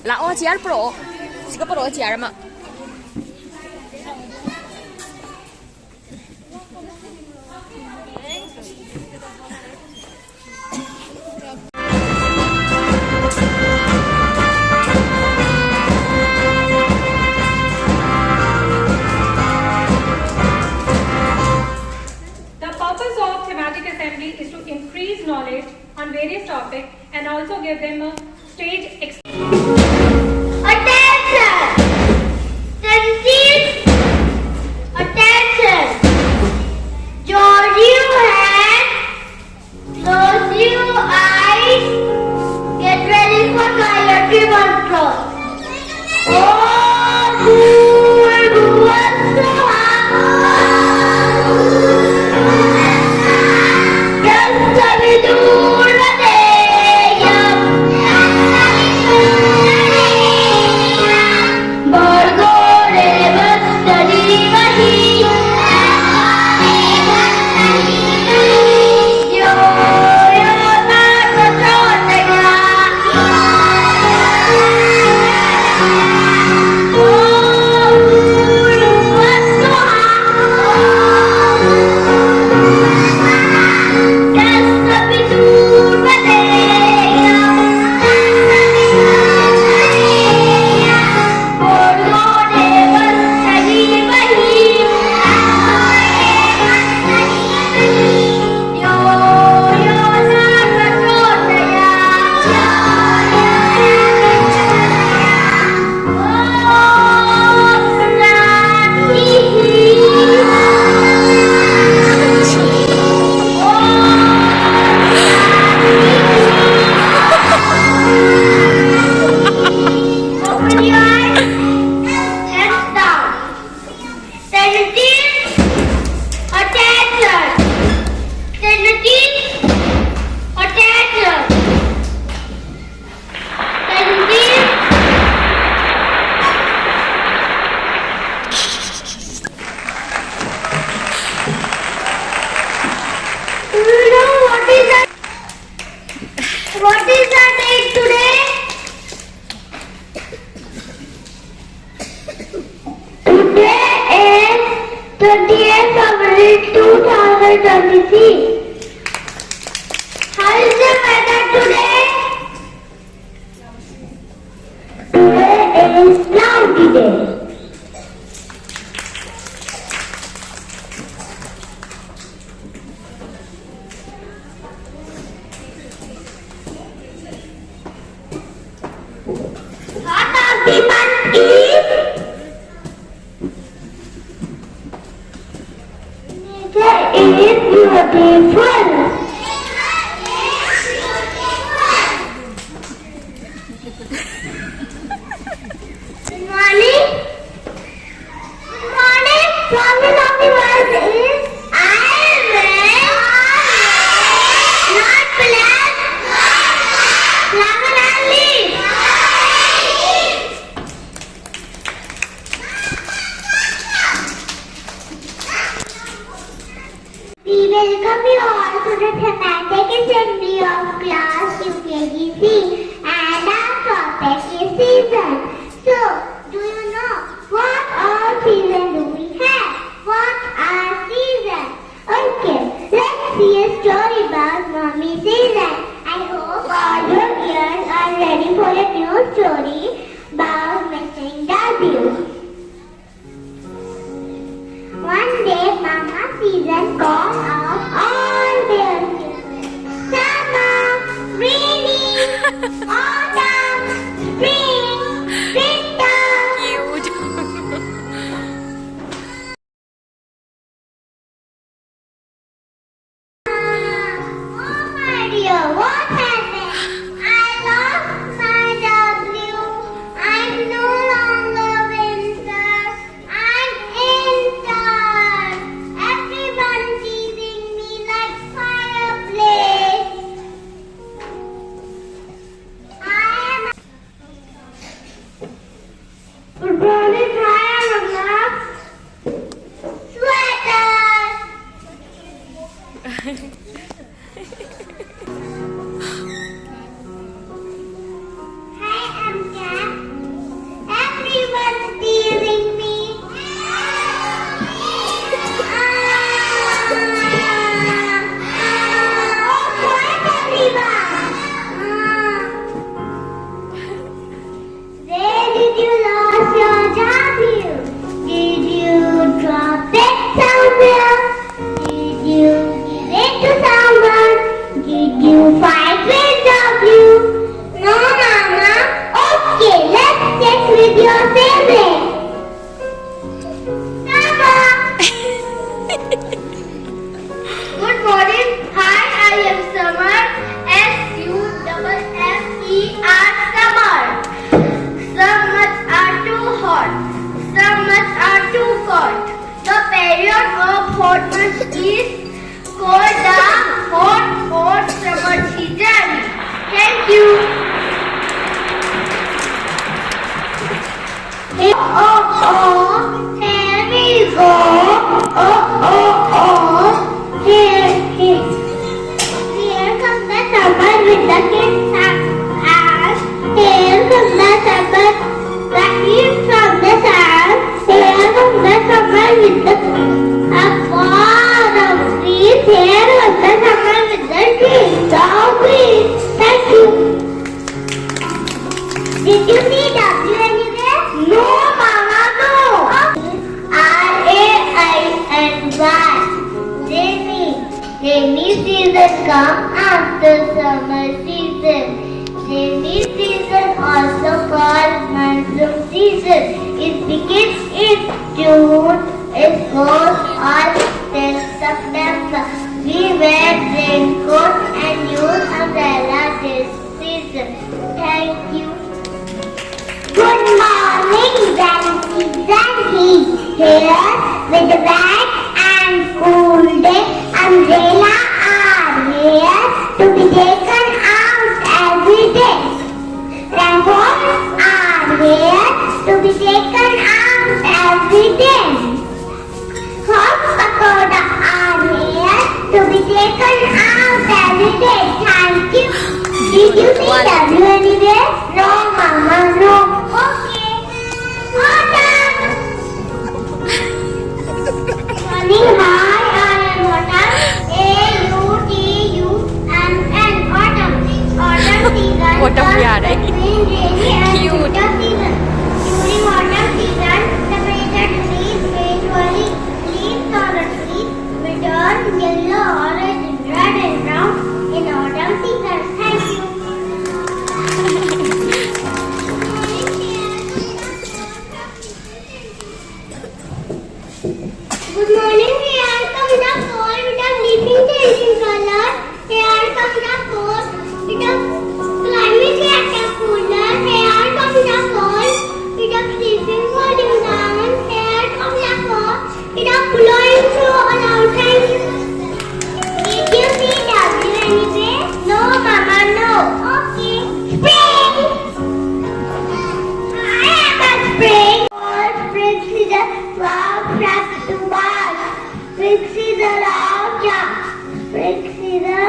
Là OCR Pro. Si có Pro OCR mà. Is to increase knowledge on various topics and also give them a stage Attention! Attention! Close your hands, close your eyes, get ready for clarity control. Oh, who was so What is the date today? Today is 20th February 2023. How is the weather today? Today is cloudy day. Nature is beautiful. Good morning. Good morning. Promise of the word is I will not plant flower and leaf. We welcome you all to the thematic assembly of class UKGC and our topic is season. So, do you know what all season do we have? What are seasons? Okay, let's see a story about Mommy Season. I hope all your ears are ready for a new story about missing W. One day, Mama Season called out all their children. Summer, rainy, autumn, spring, winter. Cute. Oh my dear, what happened? I lost my W. I'm no longer winter. I'm winter. Everyone teasing me like fireplace. I Good morning. Hi, I am Summer. S-U-M-M-E-R, Summer. Some months are too hot. Some months are too cold. The period of hot months is called the hot summer season. Thank you. Here we go. Here comes the summer with the kids and here comes the summer, the heat from the sun. Here comes the summer with the far of trees. Here comes the summer with the trees. So green. Thank you. Did you see W anywhere? No, Mama, no. R-A-I-N-Y. Rainy season come after summer season. Rainy season also called monsoon season. It begins in June. It goes on till September. We wear raincoat and use umbrella this season. Thank you. Good morning, Zanzi. Here with the bag and cool day, umbrella are here to be taken out every day. Raincoats are here to be taken out every day. Hot pakoda are here to be taken out every day. Thank you. Did you see W anywhere? No, Mama, no. Okay. Autumn. Morning, hi, I am Autumn. A-U-T-U-M-N. Autumn. Autumn season. Autumn yaar hai. Between rainy and Cute. winter season. During autumn season, separated trees gradually leaves on the trees will turn yellow, orange, red and brown in autumn season. Thank you. Good morning, here comes the fall with the leafing changing color. Here comes the fall with the climate water cooler. Here comes the fall with the sleeping falling down. Here comes the fall with the blowing through all outside. Did you see W anywhere? No, Mama, no. Okay. Spring! I am a spring. All spring season. Wow, flash to bar. Spring season out, yeah. Spring season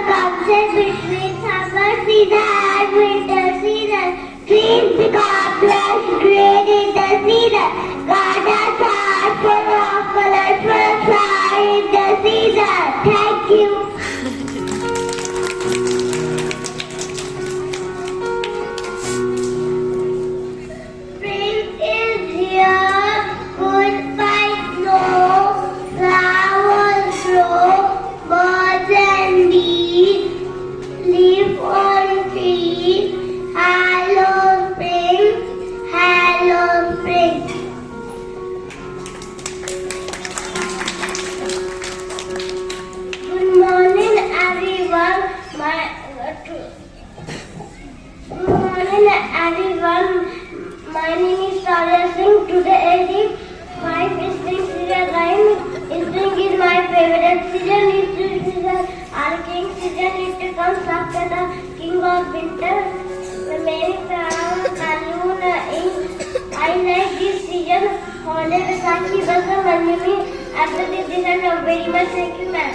comes in between summer season and winter season. Trees become lush green in the season. Gardens are full of colorful flowers in the season. Thank you. Spring is here, goodbye snow, flowers grow, birds and bees live on trees. Hello spring, hello spring. Good morning everyone. Good morning everyone. My name is Sarya Singh. Today I read 5 spring season rhymes. Spring is my favorite season. Spring season, our king season. It comes after the king of winter. Many crown balloon in. I like this season. Holiday Sakhi Basa Manjumi. After this season, very much thank you, ma'am.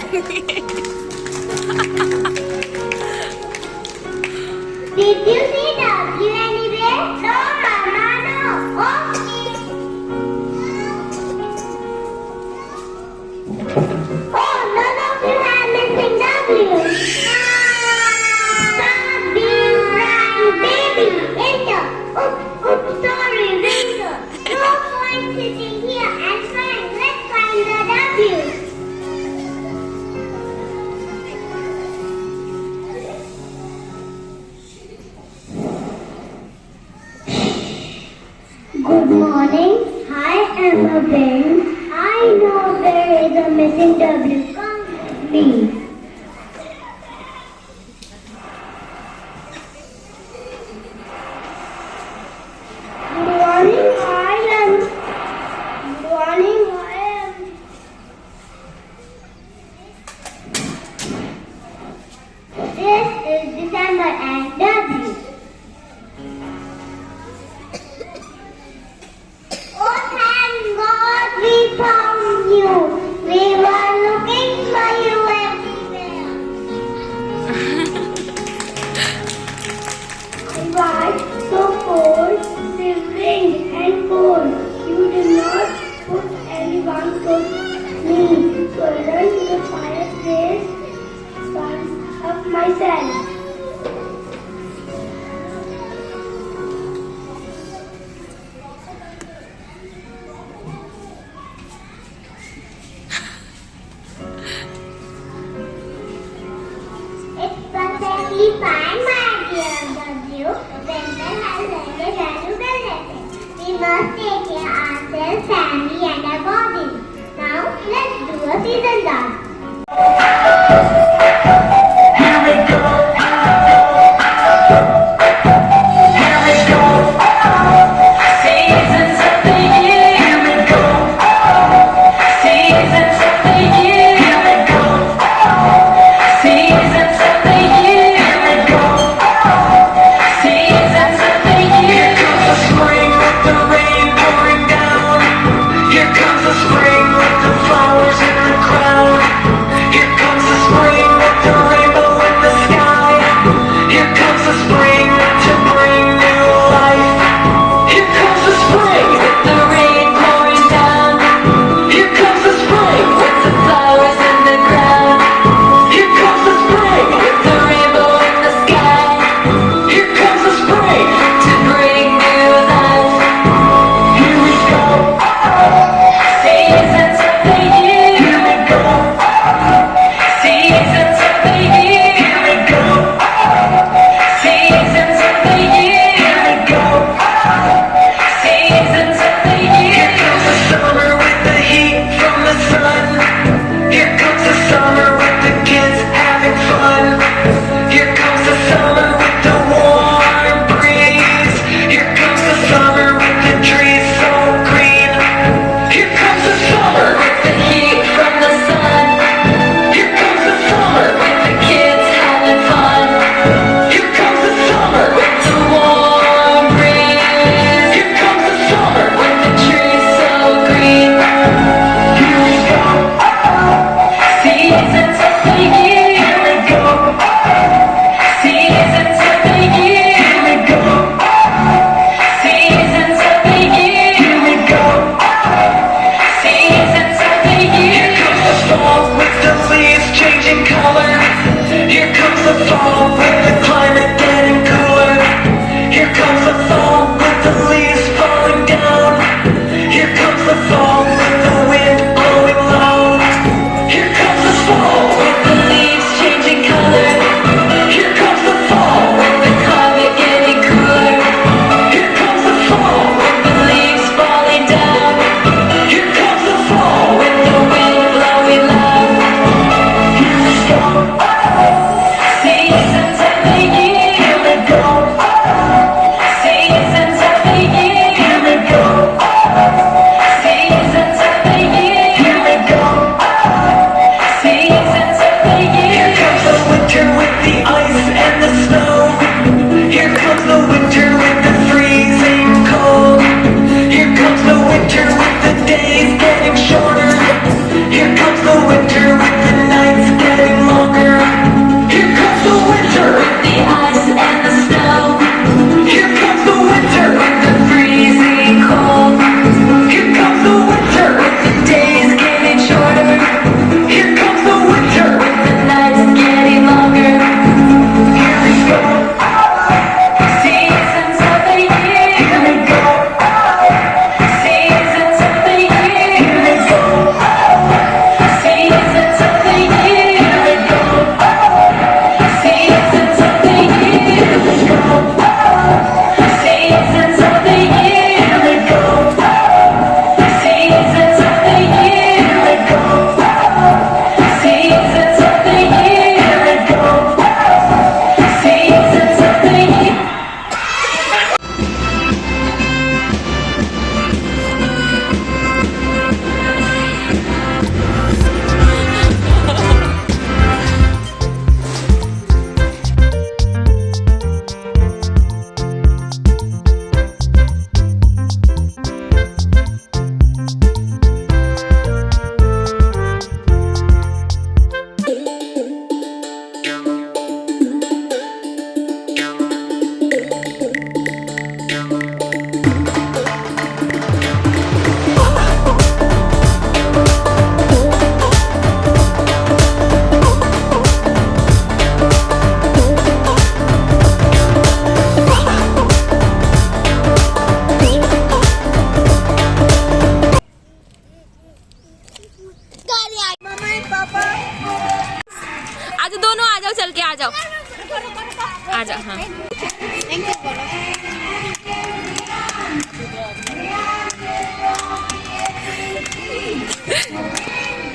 Did you see W anywhere? No, Mama, no. Okay. Oh, none of you have missing W. Stop being crying, baby. Enter. Oops, sorry, winter. No point sitting here and crying. Let's find the W. Good morning. Hi, Emma Ben. I know there is a missing W. Come with me. Good morning. I am. Good morning. I am. This is December and W. Oh, thank God we found you. We were looking for you everywhere. But so cold, shivering and cold. You did not put anyone close to me. So I ran to the fireplace, warmed up myself. It's perfectly fine, my dear W. Winter has ended and you can let it. We must take care of ourselves, family and our bodies. Now, let's do a season dance. Here we go. Here we go. Seasons of the year. Here we go. Seasons of the year. Here we go. Seasons of the year. Here we go. Seasons of the year. Here comes the spring with the rain pouring down. Here comes the spring with the flowers in her crown.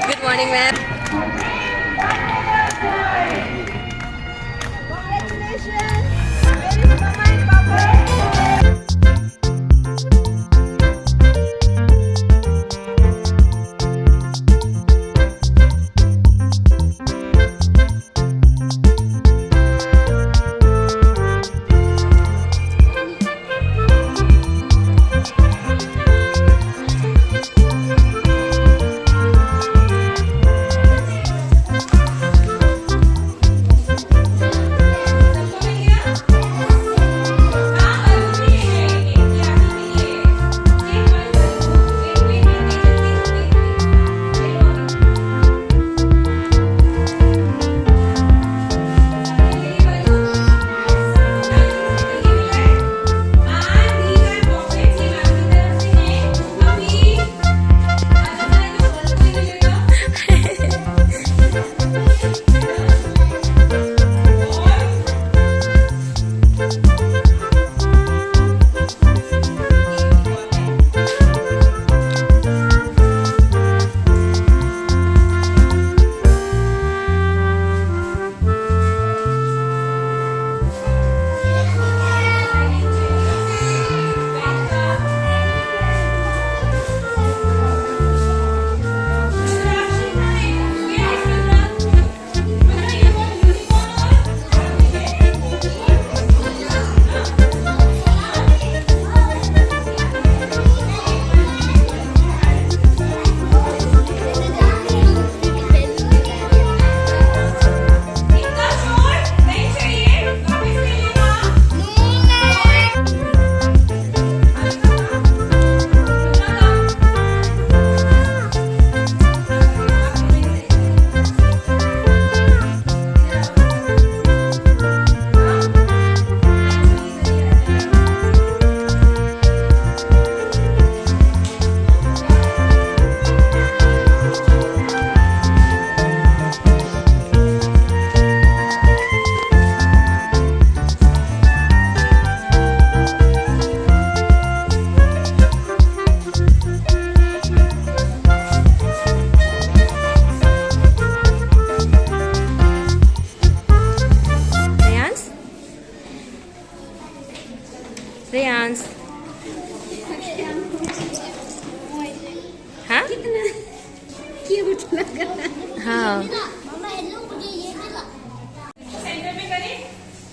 Good morning, ma'am. Reyans. हाँ? हाँ. Centre में करें,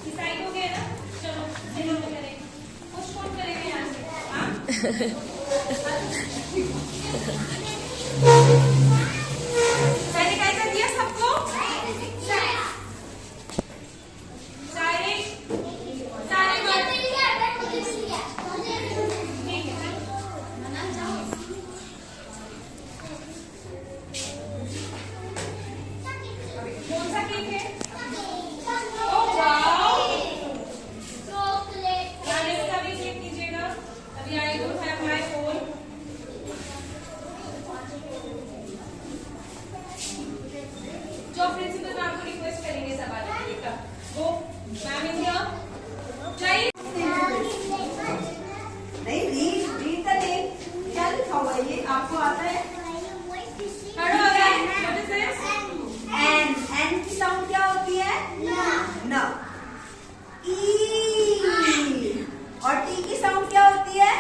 decide हो गया ना? चलो centre में करें। पुश कौन करेगा यहाँ से? हाँ? सैनिटाइजर दिया सबको? कौन सा केक है? Oh wow! गाने का भी चेक कीजिएगा। अभी I don't have my phone. जो प्रिंसिपल मैम को रिक्वेस्ट करेंगे सब आ जाइएगा। वो मैम इन हियर। चाहिए? नहीं रीड द नेम क्या लिखा हुआ है ये आपको आता है पढ़ो अगर what is this? N N की साउंड क्या होती है न ई और टी की साउंड क्या होती है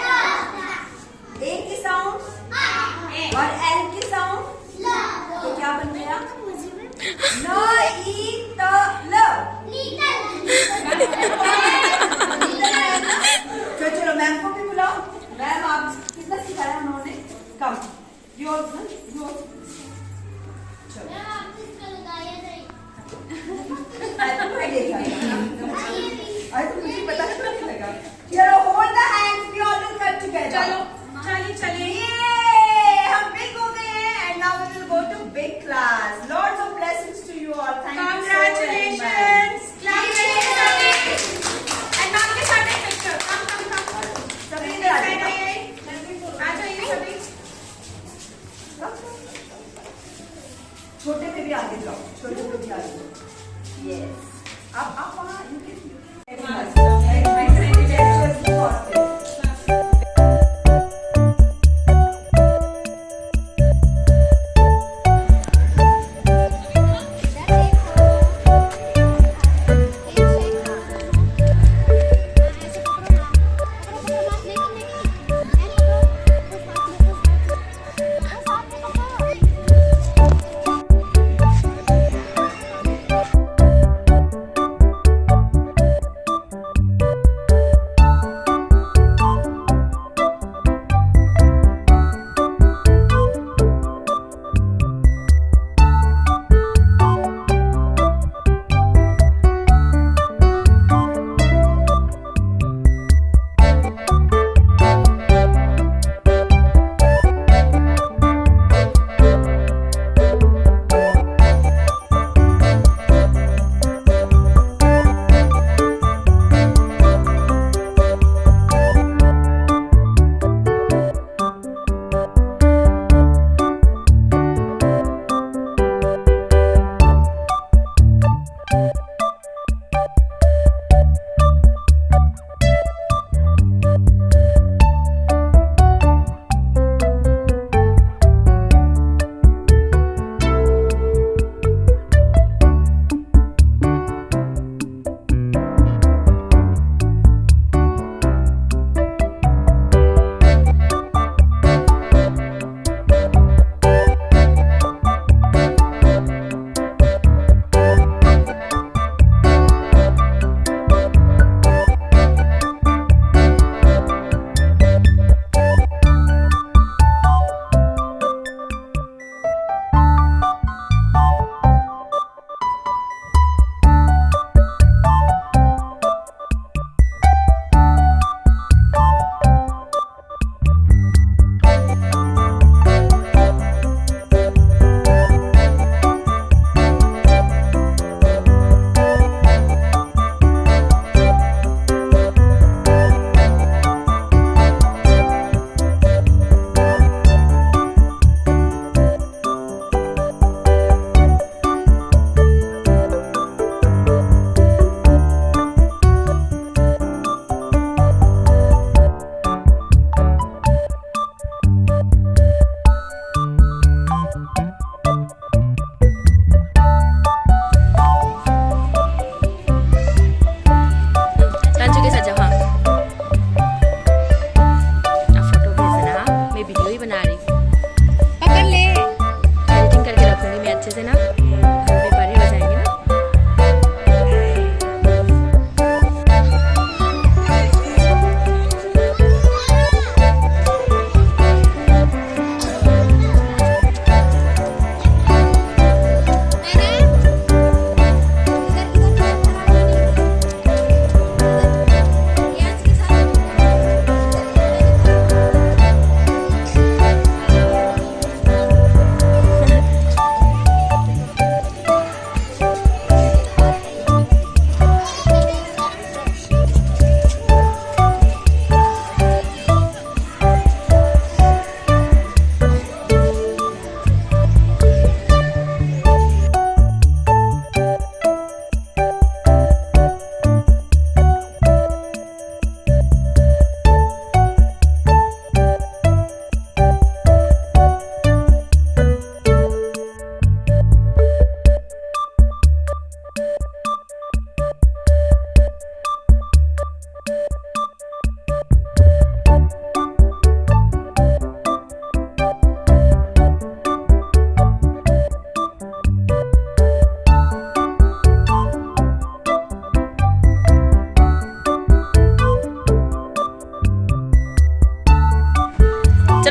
ए की साउंड और एल की साउंड तो क्या बन गया न ई त ल चलो मैम को भी बुलाओ मैम आप कितना सिखाया उन्होंने कम योर चलो अरे तो मुझे पता नहीं लगा चलो hold the hands we all will cut together चलो चलिए हम बिग हो गए हैं and now we will go to big class lots of blessings to you all thank you Congratulations! Clap it, सभी. And ma'am के साथ एक picture. Come. सभी इधर आ जाओ आ जाइए सभी. छोटे पे भी आगे जाओ छोटे पे भी आगे जाओ यस आप वहाँ यू कैन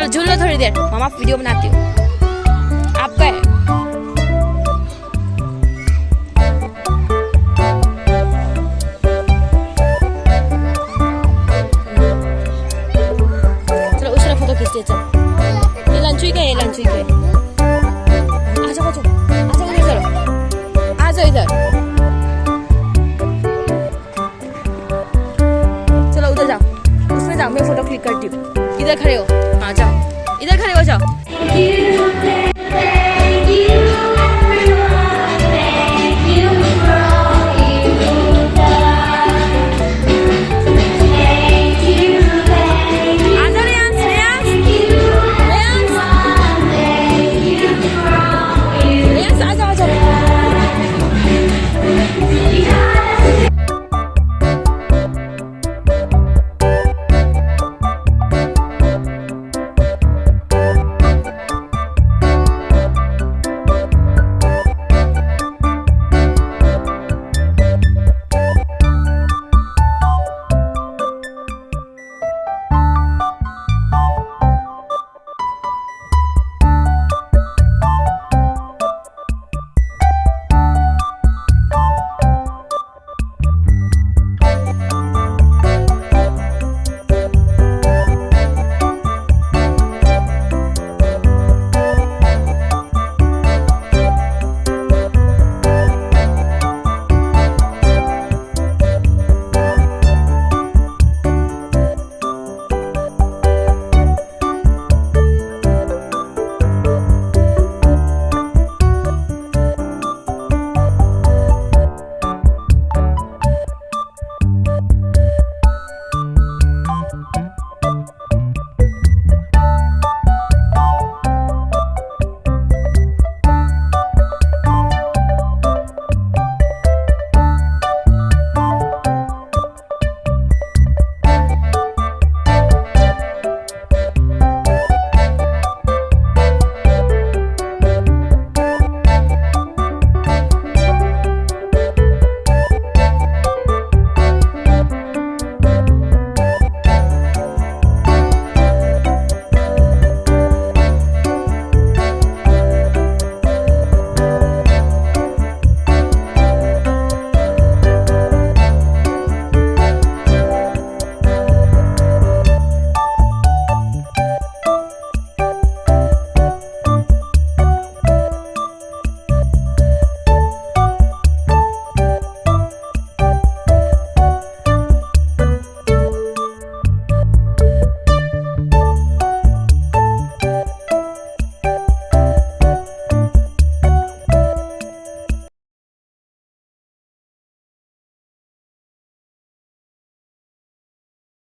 चलो झूल लो थोड़ी देर, मामा वीडियो बनाती हूँ। आपका है। चलो उस तरफ फोटो खींचते चलो। ये लंचुई का है, ये लंचुई का है। आ जाओ चलो, आ जाओ इधर। चलो उधर जाओ, उसमें जाओ, मैं फोटो क्लिक करती हूँ। इधर खड़े हो, हाँ जाओ, इधर खड़े हो जाओ।